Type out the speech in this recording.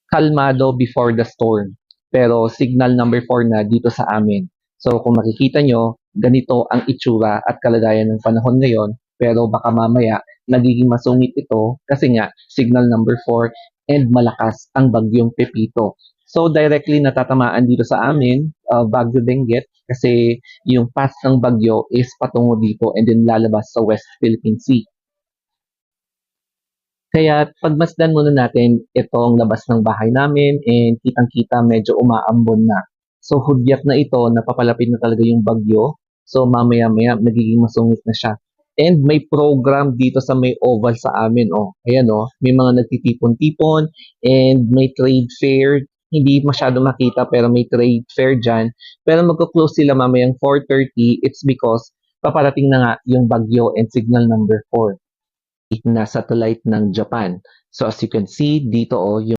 kalmado before the storm. Pero signal number 4 na dito sa amin. So kung makikita nyo, ganito ang itsura at kalagayan ng panahon ngayon. Pero baka mamaya, nagiging masungit ito kasi nga, signal number 4 and malakas ang bagyong Pepito. So directly natatamaan dito sa amin, Bagyo Benguet, kasi yung path ng bagyo is patungo dito and then lalabas sa West Philippine Sea. Kaya pagmasdan muna natin itong labas ng bahay namin and kitang-kita medyo umaambon na. So hudyat na ito, napapalapit na talaga yung bagyo. So mamaya-maya magiging masungit na siya. And may program dito sa may oval sa amin. Oh, ayan oh, may mga nagtitipon-tipon and may trade fair. Hindi masyado makita pero may trade fair dyan. Pero magko-close sila mamayang 4:30. It's because paparating na nga yung bagyo and signal number 4 na satellite ng Japan. So as you can see dito oh, yung